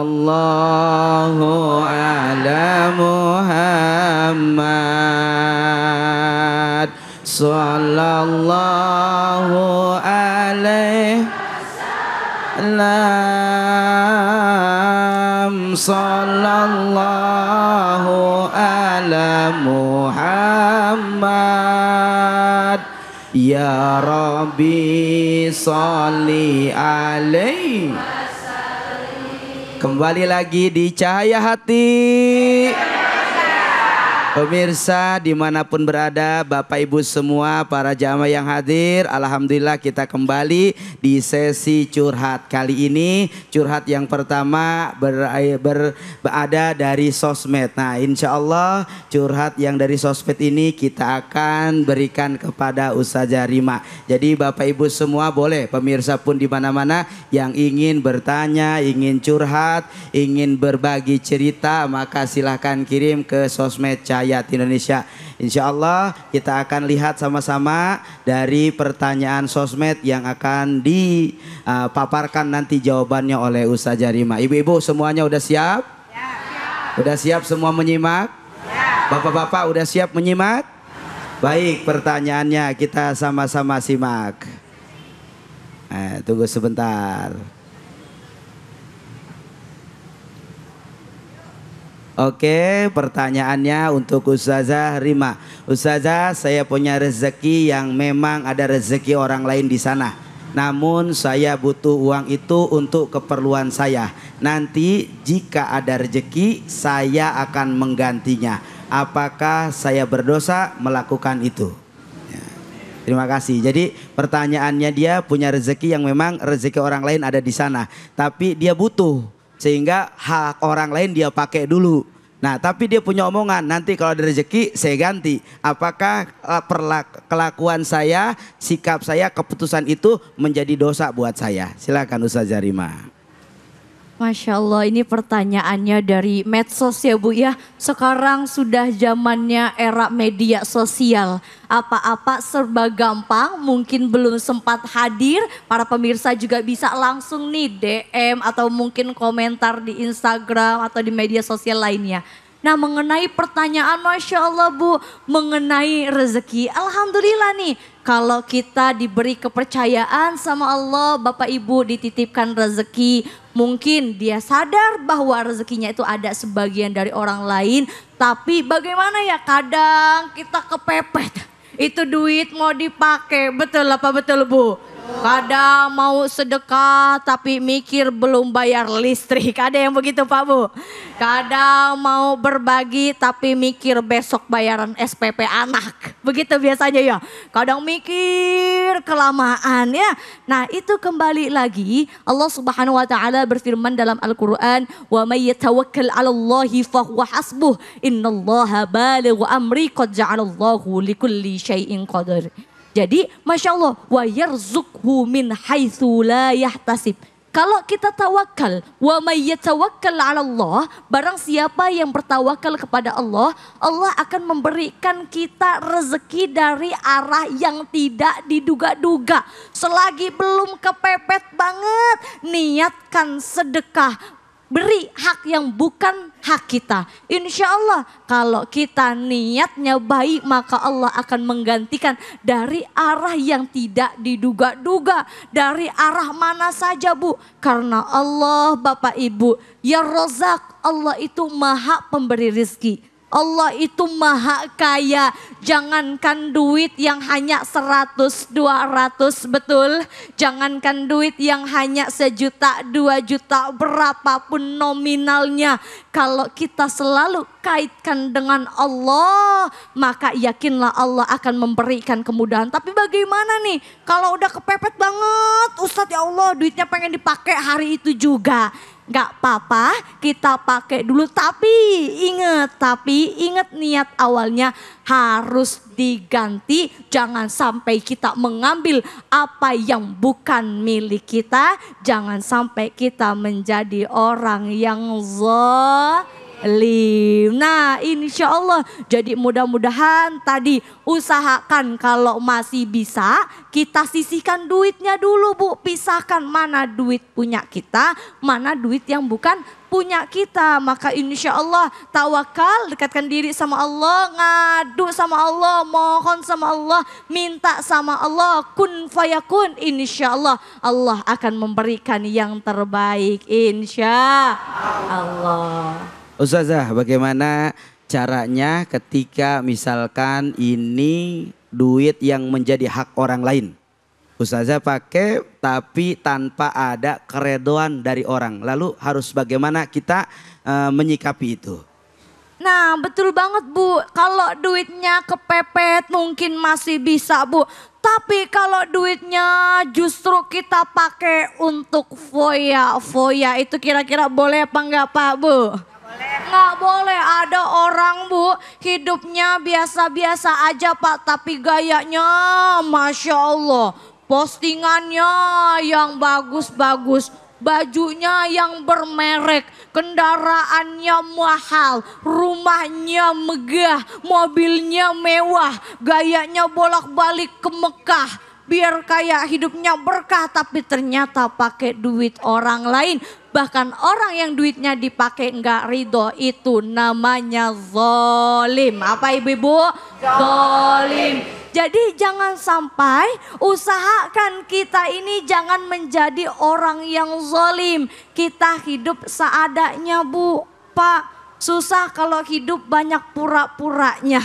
sallallahu ala Muhammad sallallahu alaihi wasallam sallallahu ala Muhammad ya Rabbi sholli alaihi. Kembali lagi di Cahaya Hati. Pemirsa dimanapun berada, Bapak Ibu semua, para jamaah yang hadir, alhamdulillah kita kembali di sesi curhat. Kali ini curhat yang pertama berada dari sosmed. Nah, insya Allah curhat yang dari sosmed ini kita akan berikan kepada Ustazah Rima. Jadi Bapak Ibu semua boleh, pemirsa pun di mana-mana yang ingin bertanya, ingin curhat, ingin berbagi cerita, maka silahkan kirim ke sosmed Cahaya Indonesia. Insya Allah kita akan lihat sama-sama dari pertanyaan sosmed yang akan dipaparkan nanti jawabannya oleh Ustazah Rima. Ibu-ibu semuanya udah siap? Ya. Udah siap semua menyimak? Ya. Bapak-bapak udah siap menyimak? Baik, pertanyaannya kita sama-sama simak. Tunggu sebentar. Oke, pertanyaannya untuk Ustazah Rima. Ustazah, saya punya rezeki yang memang ada rezeki orang lain di sana. Namun saya butuh uang itu untuk keperluan saya. Nanti jika ada rezeki, saya akan menggantinya. Apakah saya berdosa melakukan itu? Ya. Terima kasih. Jadi pertanyaannya, dia punya rezeki yang memang rezeki orang lain ada di sana. Tapi dia butuh. Sehingga hak orang lain dia pakai dulu. Nah, tapi dia punya omongan, nanti kalau ada rezeki saya ganti. Apakah kelakuan saya, sikap saya, keputusan itu menjadi dosa buat saya? Silakan Ustazah Rima. Masya Allah, ini pertanyaannya dari medsos ya Bu ya. Sekarang sudah zamannya era media sosial. Apa-apa serba gampang, mungkin belum sempat hadir. Para pemirsa juga bisa langsung nih DM atau mungkin komentar di Instagram atau di media sosial lainnya. Nah, mengenai pertanyaan Masya Allah Bu, mengenai rezeki, alhamdulillah nih. Kalau kita diberi kepercayaan sama Allah, Bapak Ibu dititipkan rezeki, mungkin dia sadar bahwa rezekinya itu ada sebagian dari orang lain. Tapi bagaimana ya, kadang kita kepepet, itu duit mau dipakai, betul apa betul Bu? Kadang mau sedekah tapi mikir belum bayar listrik. Ada yang begitu Pak Bu? Kadang mau berbagi tapi mikir besok bayaran SPP anak. Begitu biasanya ya. Kadang mikir kelamaan ya. Nah, itu kembali lagi Allah Subhanahu wa taala berfirman dalam Al-Qur'an, "Wa may yatawakkal 'alallahi fahuwa hasbuh. Innallaha balighu amri qad ja'alallahu likulli syai'in qadar." Jadi Masya Allah, wa yarzuqhu min haitsu la yahtasib. Kalau kita tawakal, wa may yatawakkal 'ala Allah, barang siapa yang bertawakal kepada Allah, Allah akan memberikan kita rezeki dari arah yang tidak diduga-duga. Selagi belum kepepet banget, niatkan sedekah. Beri hak yang bukan hak kita. Insya Allah kalau kita niatnya baik, maka Allah akan menggantikan dari arah yang tidak diduga-duga. Dari arah mana saja Bu. Karena Allah Bapak Ibu, ya Rozak, Allah itu maha pemberi rezeki. Allah itu maha kaya. Jangankan duit yang hanya 100, 200, betul. Jangankan duit yang hanya 1 juta, 2 juta, berapapun nominalnya. Kalau kita selalu kaitkan dengan Allah, maka yakinlah Allah akan memberikan kemudahan. Tapi bagaimana nih kalau udah kepepet banget, Ustadz ya Allah duitnya pengen dipakai hari itu juga. Gak apa-apa, kita pakai dulu, tapi ingat niat awalnya harus diganti. Jangan sampai kita mengambil apa yang bukan milik kita. Jangan sampai kita menjadi orang yang Nah, insya Allah. Jadi mudah-mudahan tadi usahakan kalau masih bisa kita sisihkan duitnya dulu Bu. Pisahkan mana duit punya kita, mana duit yang bukan punya kita. Maka insya Allah tawakal, dekatkan diri sama Allah, ngadu sama Allah, mohon sama Allah, minta sama Allah, kun fayakun. Insya Allah Allah akan memberikan yang terbaik, insya Allah. Ustazah, bagaimana caranya ketika misalkan ini duit yang menjadi hak orang lain? Ustazah pakai tapi tanpa ada keredoan dari orang. Lalu harus bagaimana kita menyikapi itu? Nah betul banget Bu, kalau duitnya kepepet mungkin masih bisa Bu. Tapi kalau duitnya justru kita pakai untuk foya-foya itu kira-kira boleh apa enggak Pak Bu? Nggak boleh. Ada orang Bu hidupnya biasa-biasa aja Pak, tapi gayanya Masya Allah. Postingannya yang bagus-bagus, bajunya yang bermerek, kendaraannya mahal, rumahnya megah, mobilnya mewah, gayanya bolak-balik ke Mekah. Biar kayak hidupnya berkah tapi ternyata pakai duit orang lain. Bahkan orang yang duitnya dipakai enggak ridho, itu namanya zalim. Apa ibu-ibu? Zalim. Jadi jangan sampai, usahakan kita ini jangan menjadi orang yang zalim. Kita hidup seadanya Bu. Pak, susah kalau hidup banyak pura-puranya.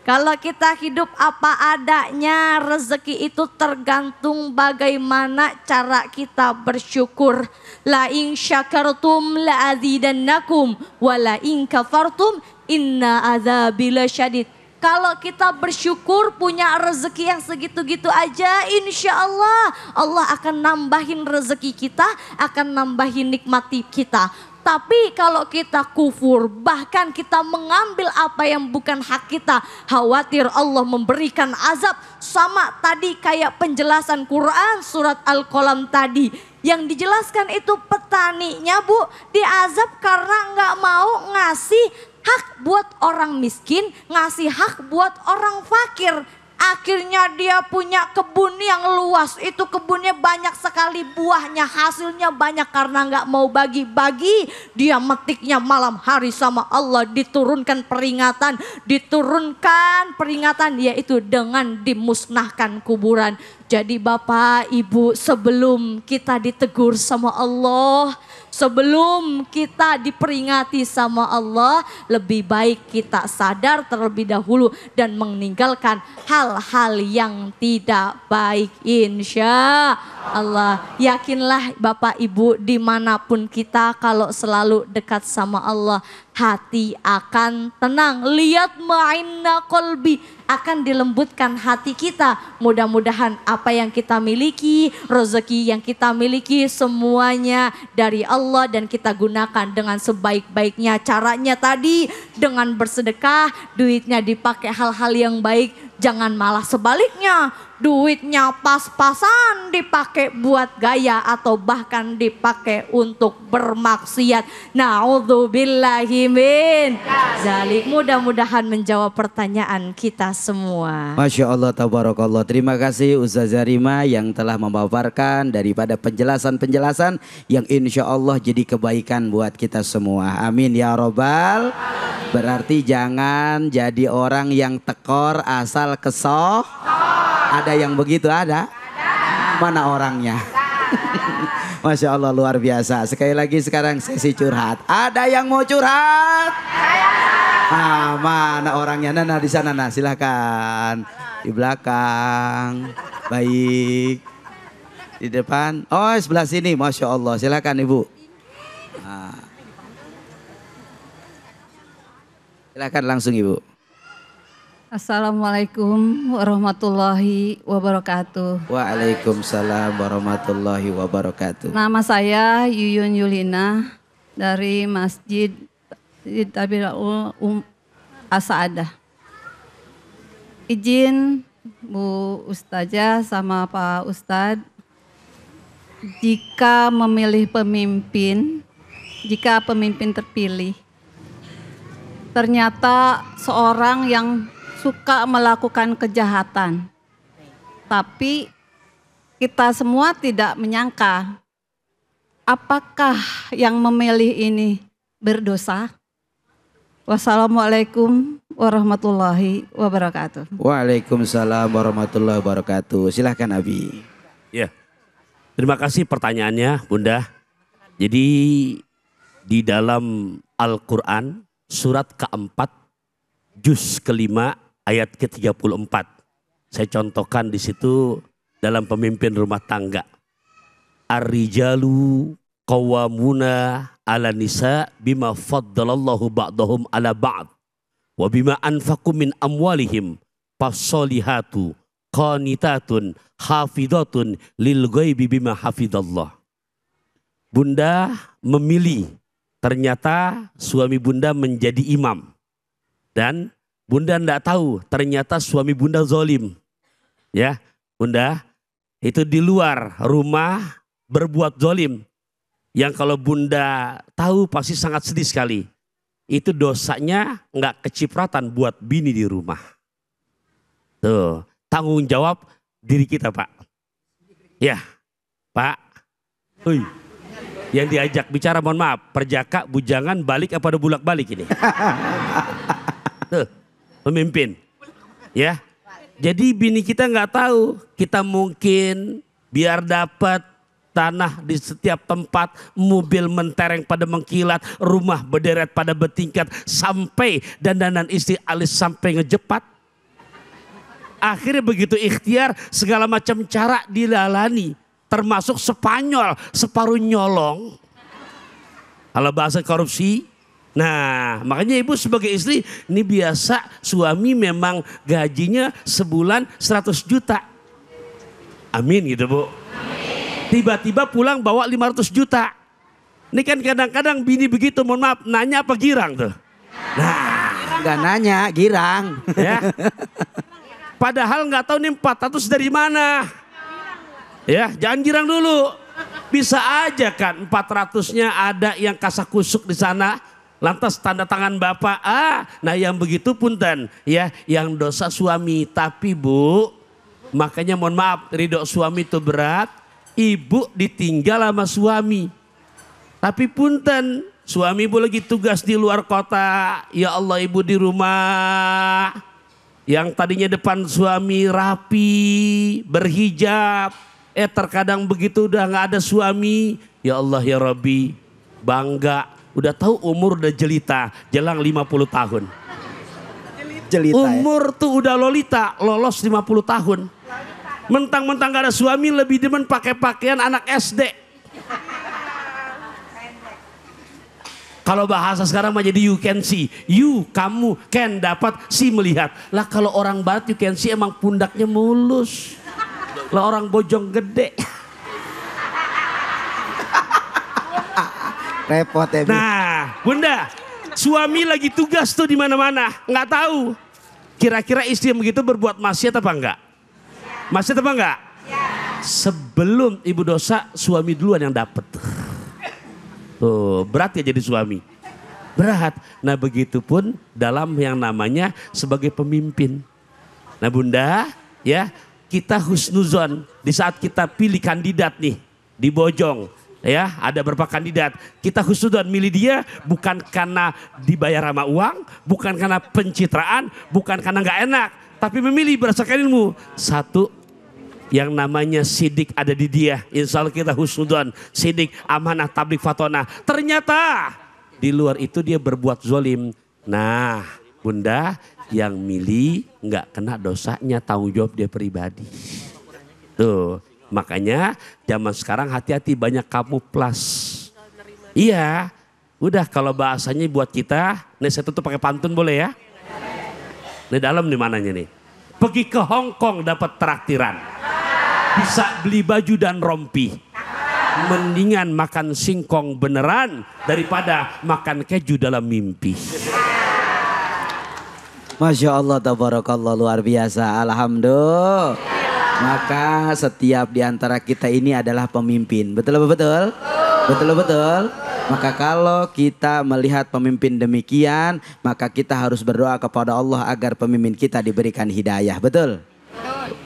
Kalau kita hidup apa adanya, rezeki itu tergantung bagaimana cara kita bersyukur. La in syakartum la azidannakum wa la in kafartum inna adzabi lasyadid. Kalau kita bersyukur punya rezeki yang segitu-gitu aja, insya Allah Allah akan nambahin rezeki kita, akan nambahin nikmati kita. Tapi kalau kita kufur, bahkan kita mengambil apa yang bukan hak kita, khawatir Allah memberikan azab. Sama tadi kayak penjelasan Quran surat Al-Qalam tadi. Yang dijelaskan itu petaninya Bu, diazab karena nggak mau ngasih hak buat orang miskin, ngasih hak buat orang fakir. Akhirnya dia punya kebun yang luas, itu kebunnya banyak sekali buahnya, hasilnya banyak karena nggak mau bagi-bagi. Dia metiknya malam hari sama Allah, diturunkan peringatan yaitu dengan dimusnahkan kuburan. Jadi Bapak Ibu, sebelum kita ditegur sama Allah, sebelum kita diperingati sama Allah, lebih baik kita sadar terlebih dahulu dan meninggalkan hal-hal yang tidak baik, insya Allah. Yakinlah Bapak Ibu, dimanapun kita kalau selalu dekat sama Allah, hati akan tenang. Lihat ma'inna kolbi, akan dilembutkan hati kita. Mudah-mudahan apa yang kita miliki, rezeki yang kita miliki, semuanya dari Allah dan kita gunakan dengan sebaik-baiknya. Caranya tadi dengan bersedekah, duitnya dipakai hal-hal yang baik. Jangan malah sebaliknya, duitnya pas-pasan dipakai buat gaya atau bahkan dipakai untuk bermaksiat. Na'udzubillahi min dzalik. Mudah-mudahan menjawab pertanyaan kita semua. Masya Allah, tabarakallah. Terima kasih Ustazah Rima yang telah memaparkan daripada penjelasan-penjelasan yang insya Allah jadi kebaikan buat kita semua. Amin ya robbal. Berarti jangan jadi orang yang tekor asal kesoh. Ada yang begitu ada? Mana orangnya? Masya Allah, luar biasa. Sekali lagi sekarang sesi curhat. Ada yang mau curhat? Mana orangnya? Nana di sana, nah silakan. Di belakang. Baik. Di depan. Oh sebelah sini, Masya Allah. Silakan Ibu. Nah. Silakan langsung Ibu. Assalamualaikum warahmatullahi wabarakatuh. Waalaikumsalam warahmatullahi wabarakatuh. Nama saya Yuyun Yulina dari Masjid Tabiraul Asaadah. Izin Bu Ustazah sama Pak Ustadz, jika memilih pemimpin, jika pemimpin terpilih, ternyata seorang yang suka melakukan kejahatan. Tapi kita semua tidak menyangka apakah yang memilih ini berdosa. Wassalamualaikum warahmatullahi wabarakatuh. Waalaikumsalam warahmatullahi wabarakatuh. Silahkan Abi. Ya, terima kasih pertanyaannya Bunda. Jadi di dalam Al-Quran surat keempat juz kelima ayat ke-34. Saya contohkan di situ dalam pemimpin rumah tangga. Ar-rijalu qawwamuna ala nisa bima faddalallahu ba'dahum ala ba'd wa bima anfaqu min amwalihim fasolihatu qanitatun hafidhatun lil ghaibi bima hafidallah. Bunda memilih, ternyata suami Bunda menjadi imam dan Bunda tidak tahu ternyata suami Bunda zalim. Ya, Bunda itu di luar rumah berbuat zalim. Yang kalau Bunda tahu pasti sangat sedih sekali. Itu dosanya nggak kecipratan buat bini di rumah. Tuh, tanggung jawab diri kita Pak. Ya, Pak. Ui, yang diajak bicara mohon maaf, perjaka, bujangan, balik apa ada bulak balik ini. Tuh, pemimpin. Ya, jadi bini kita nggak tahu. Kita mungkin biar dapat tanah di setiap tempat, mobil mentereng pada mengkilat, rumah berderet pada bertingkat, sampai dandanan istri alis sampai ngejepat. Akhirnya begitu ikhtiar segala macam cara dilalani, termasuk Spanyol, separuh nyolong. Kalau bahasa korupsi. Nah, makanya ibu sebagai istri ini biasa suami memang gajinya sebulan 100 juta. Amin gitu Bu. Tiba-tiba pulang bawa 500 juta. Ini kan kadang-kadang bini begitu, mohon maaf, nanya apa girang tuh? Nah, Gak nanya, girang. ya. Padahal nggak tahu nih 400 dari mana. Ya, jangan girang dulu. Bisa aja kan 400-nya ada yang kasakusuk di sana. Lantas tanda tangan bapak. Nah yang begitu punten ya, yang dosa suami. Tapi Bu, makanya mohon maaf, ridho suami itu berat. Ibu ditinggal sama suami. Tapi punten, suami ibu lagi tugas di luar kota. Ya Allah, ibu di rumah. Yang tadinya depan suami rapi, berhijab. Terkadang begitu udah gak ada suami. Ya Allah ya Rabbi, bangga. Udah tahu umur udah jelita, jelang 50 tahun. Jelita, umur tuh udah lolita, lolos 50 tahun. Mentang-mentang gak ada suami, lebih demen pakai pakaian anak SD. Kalau bahasa sekarang mah jadi you can see. You, kamu, can, dapat, see, melihat. Lah kalau orang barat you can see emang pundaknya mulus. Lah orang bojong gede. repot ya. Nah, Bunda, suami lagi tugas tuh di mana-mana, nggak tahu. Kira-kira istri yang begitu berbuat maksiat apa enggak? Maksiat apa enggak? Sebelum ibu dosa, suami duluan yang dapet. Tuh, berat ya jadi suami. Berat. Nah, begitupun dalam yang namanya sebagai pemimpin. Nah, Bunda, ya, kita husnuzon di saat kita pilih kandidat nih di Bojong. Ya, ada beberapa kandidat. Kita husnuzon milih dia bukan karena dibayar sama uang, bukan karena pencitraan, bukan karena nggak enak, tapi memilih berdasarkan ilmu. Satu, yang namanya sidik ada di dia. Insya Allah kita husnuzon, sidik, amanah, tabligh, fatonah. Ternyata di luar itu dia berbuat zolim. Nah, Bunda, yang milih nggak kena dosanya, tanggung jawab dia pribadi. Tuh, makanya zaman sekarang hati-hati, banyak kamuflas. Iya, udah kalau bahasanya buat kita, nih saya tutup pakai pantun boleh ya? Nih dalam nih mananya nih. Pergi ke Hong Kong dapat traktiran, bisa beli baju dan rompi. Mendingan makan singkong beneran daripada makan keju dalam mimpi. Masya Allah, tabarakallah, luar biasa. Alhamdulillah. Maka setiap di antara kita ini adalah pemimpin. Betul betul? Betul betul? Maka kalau kita melihat pemimpin demikian, maka kita harus berdoa kepada Allah agar pemimpin kita diberikan hidayah. Betul?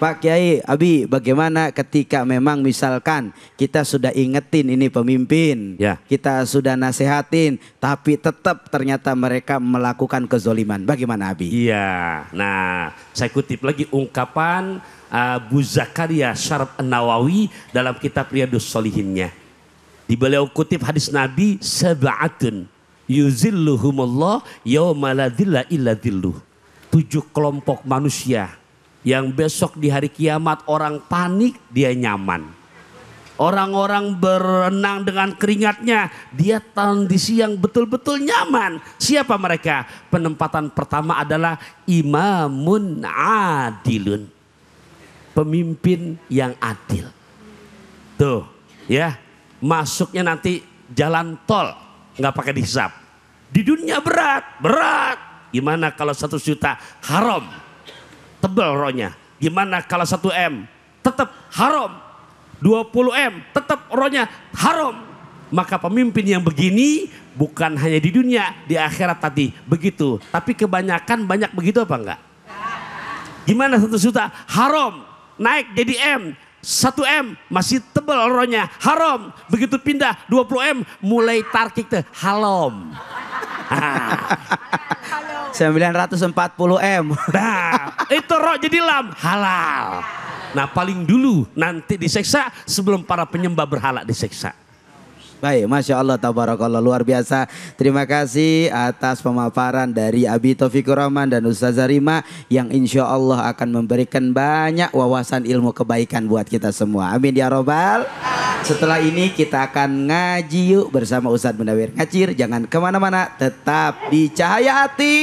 Pak Kiai, Abi, bagaimana ketika memang misalkan kita sudah ingetin ini pemimpin, Ya. kita sudah nasehatin, tapi tetap ternyata mereka melakukan kezoliman. Bagaimana Abi? Iya. Nah, saya kutip lagi ungkapan Abu Zakaria Syaraf An-Nawawi dalam kitab Riyadhus Shalihinnya. Di beliau kutip hadis Nabi, sab'atun yuzilluhumullah yauma la dzilla illa dzilluh. 7 kelompok manusia yang besok di hari kiamat orang panik, dia nyaman. Orang-orang berenang dengan keringatnya, dia kondisi yang betul-betul nyaman. Siapa mereka? Penempatan pertama adalah imamun adilun. Pemimpin yang adil. Tuh, ya. Masuknya nanti jalan tol, nggak pakai dihisap. Di dunia berat. Gimana kalau 1 juta? Haram. Tebal rohnya. Gimana kalau 1 M? Tetap haram. 20 M tetap rohnya haram. Maka pemimpin yang begini bukan hanya di dunia, di akhirat tadi begitu. Tapi kebanyakan banyak begitu apa enggak? Gimana 1 juta? Haram. Naik jadi M. 1 M masih tebal rohnya haram. Begitu pindah 20 M mulai tarkik tuh halom. 940 M. Nah, itu roh jadi lam halal. Nah, paling dulu nanti diseksa sebelum para penyembah berhala diseksa. Baik, Masya Allah, tabarakallah, luar biasa. Terima kasih atas pemaparan dari Abi Taufikur Rahman dan Ustazah Rima yang insya Allah akan memberikan banyak wawasan ilmu kebaikan buat kita semua. Amin ya robbal. Setelah ini kita akan ngaji yuk bersama Ustadz Munawir Ngacir. Jangan kemana-mana, tetap di Cahaya Hati.